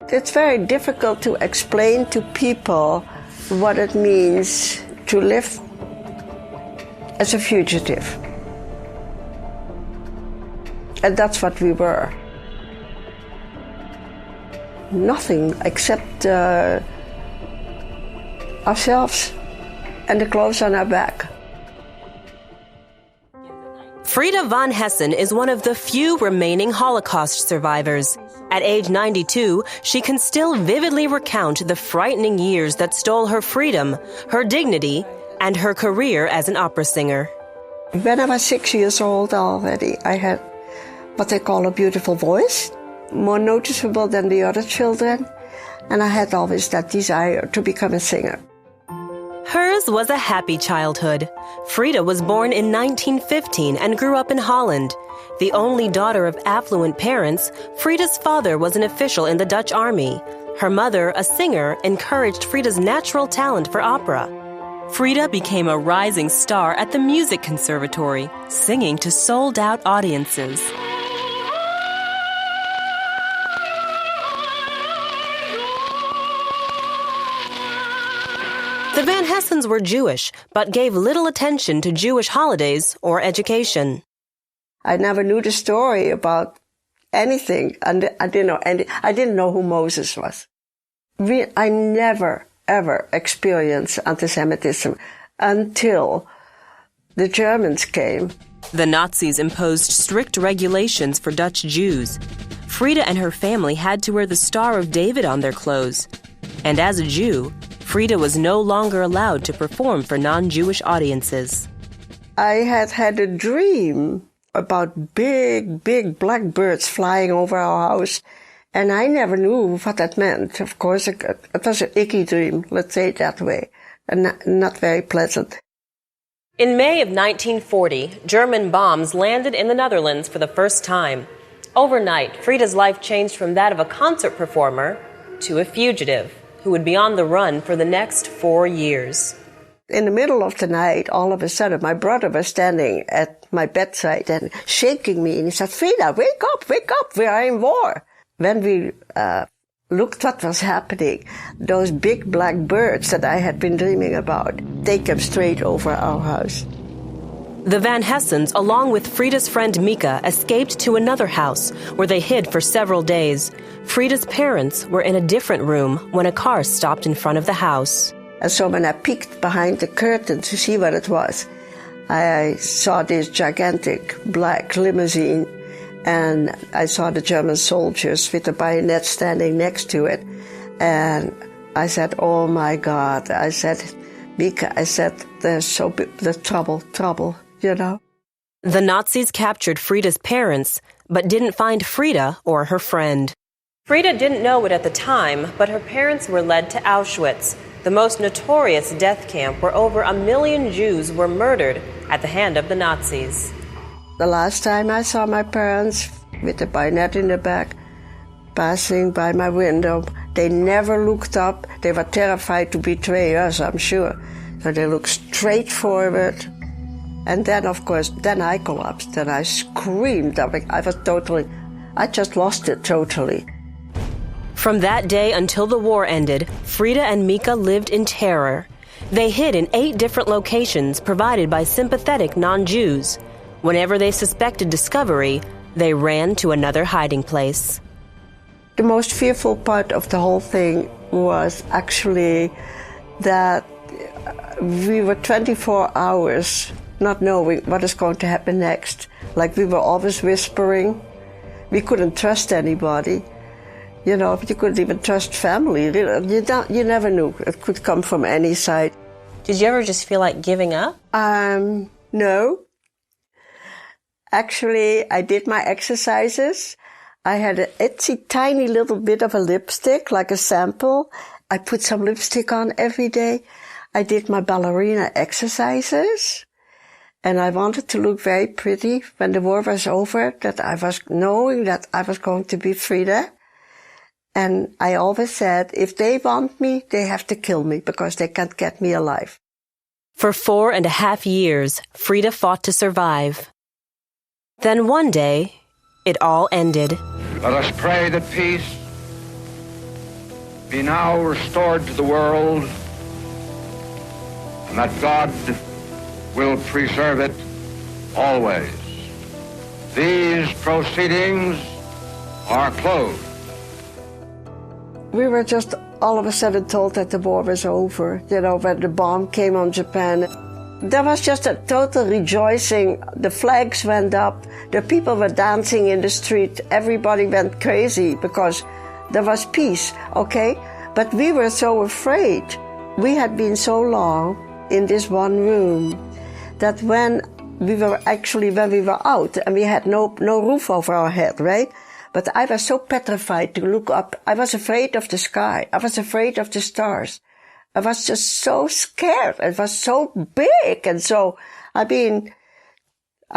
It's very difficult to explain to people what it means to live as a fugitive. And that's what we were. Nothing except ourselves and the clothes on our back. Frieda von Hessen is one of the few remaining Holocaust survivors. At age 92, she can still vividly recount the frightening years that stole her freedom, her dignity, and her career as an opera singer. When I was 6 years old already, I had what they call a beautiful voice, more noticeable than the other children, and I had always that desire to become a singer. Hers was a happy childhood. Frieda was born in 1915 and grew up in Holland. The only daughter of affluent parents, Frieda's father was an official in the Dutch army. Her mother, a singer, encouraged Frieda's natural talent for opera. Frieda became a rising star at the music conservatory, singing to sold-out audiences. The Van Hessens were Jewish, but gave little attention to Jewish holidays or education. I never knew the story about anything, and I didn't know who Moses was. I never, ever experienced anti-Semitism until the Germans came. The Nazis imposed strict regulations for Dutch Jews. Frieda and her family had to wear the Star of David on their clothes. And as a Jew, Frieda was no longer allowed to perform for non-Jewish audiences. I had a dream about big, big black birds flying over our house, and I never knew what that meant. Of course, it was an icky dream, let's say it that way, and not very pleasant. In May of 1940, German bombs landed in the Netherlands for the first time. Overnight, Frieda's life changed from that of a concert performer to a fugitive who would be on the run for the next 4 years. In the middle of the night, all of a sudden, my brother was standing at my bedside and shaking me, and he said, "Frieda, wake up, we are in war." When we looked what was happening, those big black birds that I had been dreaming about, they came straight over our house. The Van Hessens, along with Frieda's friend Mika, escaped to another house where they hid for several days. Frieda's parents were in a different room when a car stopped in front of the house. And so when I peeked behind the curtain to see what it was, I saw this gigantic black limousine, and I saw the German soldiers with the bayonet standing next to it. And I said, "Oh my God," I said, "Mika," I said, "there's trouble, you know." The Nazis captured Frieda's parents, but didn't find Frieda or her friend. Frieda didn't know it at the time, but her parents were led to Auschwitz, the most notorious death camp where over 1 million Jews were murdered at the hand of the Nazis. The last time I saw my parents with the bayonet in the back, passing by my window, they never looked up. They were terrified to betray us, I'm sure. So they looked straight forward. And then, of course, I collapsed and I screamed. I just lost it totally. From that day until the war ended, Frieda and Mika lived in terror. They hid in 8 different locations provided by sympathetic non-Jews. Whenever they suspected discovery, they ran to another hiding place. The most fearful part of the whole thing was actually that we were 24 hours not knowing what is going to happen next. Like we were always whispering. We couldn't trust anybody. You know, you couldn't even trust family. You never knew. It could come from any side. Did you ever just feel like giving up? No. Actually, I did my exercises. I had an itsy tiny little bit of a lipstick, like a sample. I put some lipstick on every day. I did my ballerina exercises. And I wanted to look very pretty when the war was over, that I was knowing that I was going to be Frieda. And I always said, if they want me, they have to kill me because they can't get me alive. For 4.5 years, Frieda fought to survive. Then one day, it all ended. Let us pray that peace be now restored to the world, and that God will preserve it always. These proceedings are closed. We were just all of a sudden told that the war was over, when the bomb came on Japan. There was just a total rejoicing. The flags went up, the people were dancing in the street, everybody went crazy because there was peace, okay? But we were so afraid. We had been so long in this one room that when we were out and we had no roof over our head, right? But I was so petrified to look up. I was afraid of the sky. I was afraid of the stars. I was just so scared. It was so big. And so, I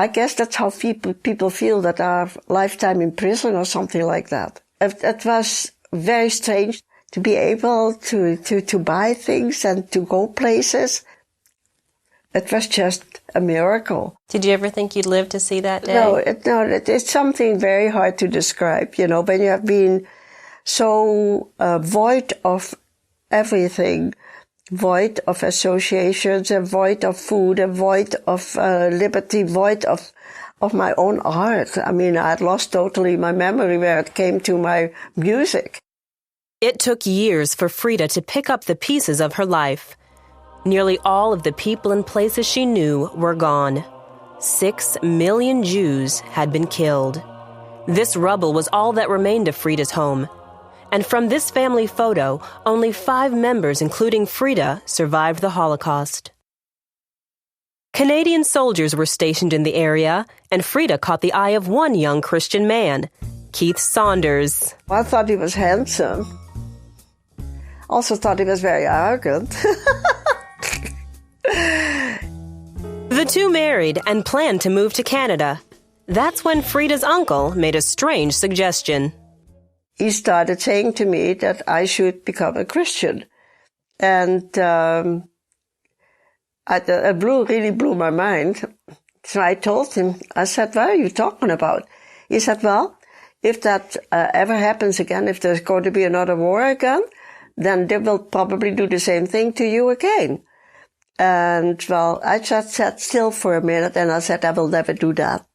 guess that's how people feel that are lifetime in prison or something like that. It was very strange to be able to buy things and to go places. It was just a miracle. Did you ever think you'd live to see that day? No, it's something very hard to describe, when you have been so void of everything, void of associations, and void of food, and void of liberty, void of my own art. I had lost totally my memory where it came to my music. It took years for Frieda to pick up the pieces of her life. Nearly all of the people and places she knew were gone. 6 million Jews had been killed. This rubble was all that remained of Frieda's home. And from this family photo, only 5 members, including Frieda, survived the Holocaust. Canadian soldiers were stationed in the area, and Frieda caught the eye of one young Christian man, Keith Saunders. I thought he was handsome. Also thought he was very arrogant. The two married and planned to move to Canada. That's when Frieda's uncle made a strange suggestion. He started saying to me that I should become a Christian. And it really blew my mind. So I told him, I said, what are you talking about? He said, well, if that ever happens again, if there's going to be another war again, then they will probably do the same thing to you again. And, well, I just sat still for a minute and I said, I will never do that.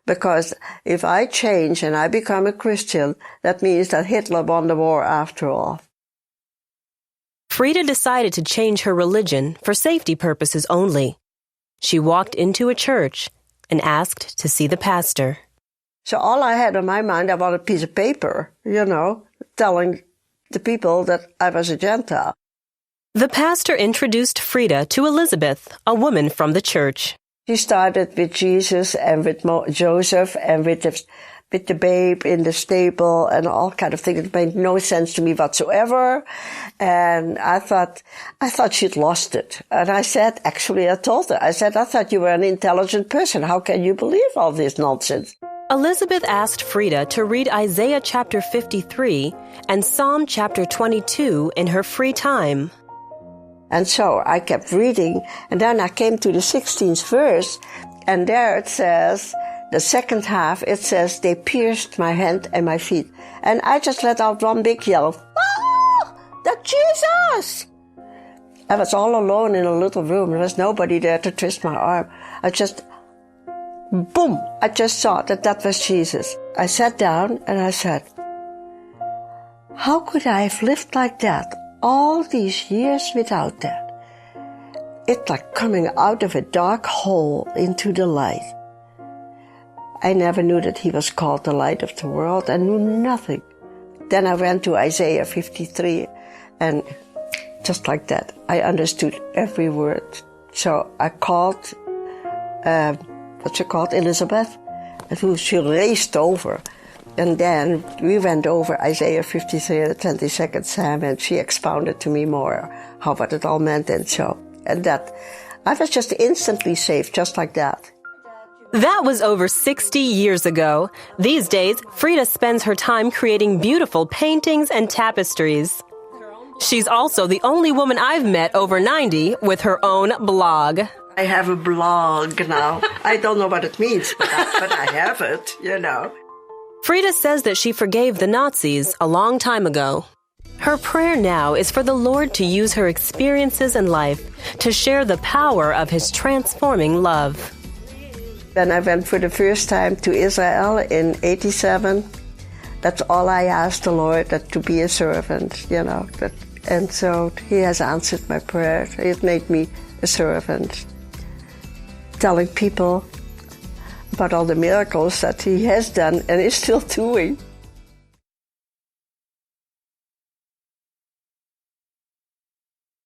Because if I change and I become a Christian, that means that Hitler won the war after all. Frieda decided to change her religion for safety purposes only. She walked into a church and asked to see the pastor. So all I had on my mind, I wanted a piece of paper, telling the people that I was a Gentile. The pastor introduced Frieda to Elizabeth, a woman from the church. She started with Jesus and with Joseph and with the babe in the stable and all kind of things. It made no sense to me whatsoever. And I thought she'd lost it. And I said, I told her, I thought you were an intelligent person. How can you believe all this nonsense? Elizabeth asked Frieda to read Isaiah chapter 53 and Psalm chapter 22 in her free time. And so I kept reading, and then I came to the 16th verse, and there it says, the second half, it says, they pierced my hand and my feet. And I just let out one big yell, "Ah! That's Jesus!" I was all alone in a little room. There was nobody there to twist my arm. I just saw that was Jesus. I sat down and I said, how could I have lived like that all these years without that? It's like coming out of a dark hole into the light. I never knew that he was called the light of the world. I knew nothing. Then I went to Isaiah 53, and just like that, I understood every word. So I called, Elizabeth, and she raced over. And then we went over Isaiah 53 at the 22nd Psalm, and she expounded to me more what it all meant and so. And that, I was just instantly saved, just like that. That was over 60 years ago. These days, Frieda spends her time creating beautiful paintings and tapestries. She's also the only woman I've met over 90 with her own blog. I have a blog now. I don't know what it means, but I have it, Frieda says that she forgave the Nazis a long time ago. Her prayer now is for the Lord to use her experiences in life to share the power of His transforming love. When I went for the first time to Israel in 1987, that's all I asked the Lord, that to be a servant, and so He has answered my prayer. He has made me a servant, telling people about all the miracles that He has done and is still doing.